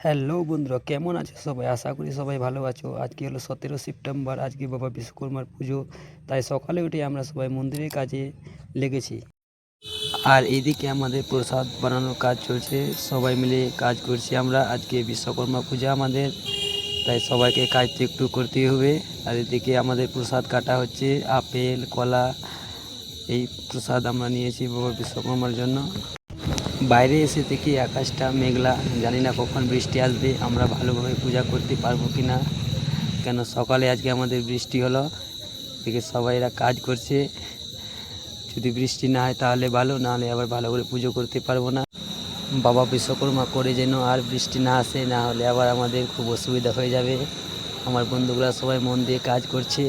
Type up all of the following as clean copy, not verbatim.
Hello বন্ধুরা, কেমন আছো সবাই? আশা করি সবাই ভালো আছো। আজকে হলো 17 সেপ্টেম্বর, আজকে বাবা বিশ্বকর্মার পুজো। তাই সকালে উঠে আমরা সবাই মন্দিরের কাজে লেগেছি। আর এদিকে আমাদের প্রসাদ বানানোর কাজ চলছে, সবাই মিলে কাজ করছি আমরা। আজকে বিশ্বকর্মা পূজা আমাদের, তাই সবাইকে কাজ তো একটু করতেই হবে। আর এদিকে আমাদের প্রসাদ কাটা হচ্ছে, আপেল কলা, এই প্রসাদ আমরা নিয়েছি বাবা বিশ্বকর্মার জন্য। বাইরে এসে দেখি আকাশটা মেঘলা, জানি না কখন বৃষ্টি আসবে, আমরা ভালোভাবে পূজা করতে পারবো কি না। কেন সকালে আজকে আমাদের বৃষ্টি হলো, দেখে সবাইরা কাজ করছে। যদি বৃষ্টি না হয় তাহলে ভালো, নাহলে আবার ভালো করে পুজো করতে পারবো না। বাবা বিশ্বকর্মা করে যেন আর বৃষ্টি না আসে, না হলে আবার আমাদের খুব অসুবিধা হয়ে যাবে। আমার বন্ধুগুলা সবাই মন দিয়ে কাজ করছে।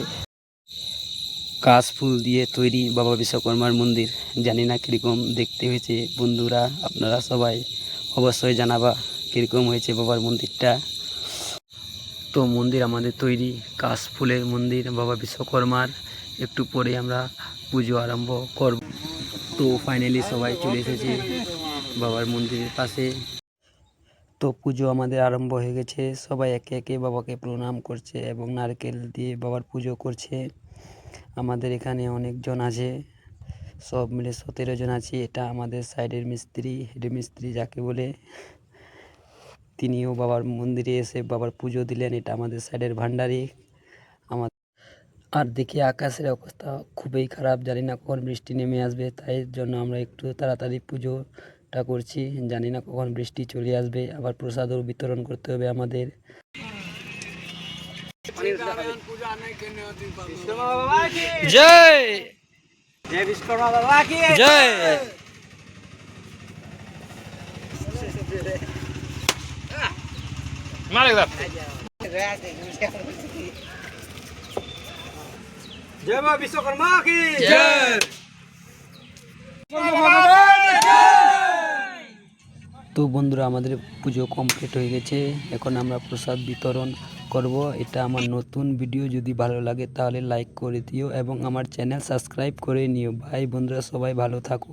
কাশফুল দিয়ে তৈরি বাবা বিশ্বকর্মার মন্দির, জানি না কীরকম দেখতে হয়েছে। বন্ধুরা আপনারা সবাই অবশ্যই জানাবা কীরকম হয়েছে বাবার মন্দিরটা। তো মন্দির আমাদের তৈরি, কাশফুলের মন্দির বাবা বিশ্বকর্মার। একটু পরে আমরা পুজো আরম্ভ করব। তো ফাইনালি সবাই চলে এসেছে বাবার মন্দিরের পাশে। তো পুজো আমাদের আরম্ভ হয়ে গেছে, সবাই একে একে বাবাকে প্রণাম করছে এবং নারকেল দিয়ে বাবার পুজো করছে। আমাদের এখানে অনেকজন আছে, সব মিলে 17 জন আছি। এটা আমাদের সাইডের মিস্ত্রি, হেড মিস্ত্রি যাকে বলে, তিনিও বাবার মন্দিরে এসে বাবার পুজো দিলেন। এটা আমাদের সাইডের ভান্ডারি আমাদের। আর দেখি আকাশের অবস্থা খুবই খারাপ, জানি না কখন বৃষ্টি নেমে আসবে, তাই জন্য আমরা একটু তাড়াতাড়ি পুজোটা করছি। জানি না কখন বৃষ্টি চলে আসবে, আবার প্রসাদও বিতরণ করতে হবে আমাদের। জয় জয় বিশ্বকর্মা বাবা কি জয়। জয় মা বিশ্বকর্মা কি জয়। তো বন্ধুরা, আমাদের পুজো কমপ্লিট হয়ে গেছে, এখন আমরা প্রসাদ বিতরণ করব। এটা আমার নতুন ভিডিও, যদি ভালো লাগে তাহলে লাইক করে দিও এবং আমার চ্যানেল সাবস্ক্রাইব করে নিও। ভাই বন্ধুরা সবাই ভালো থাকো।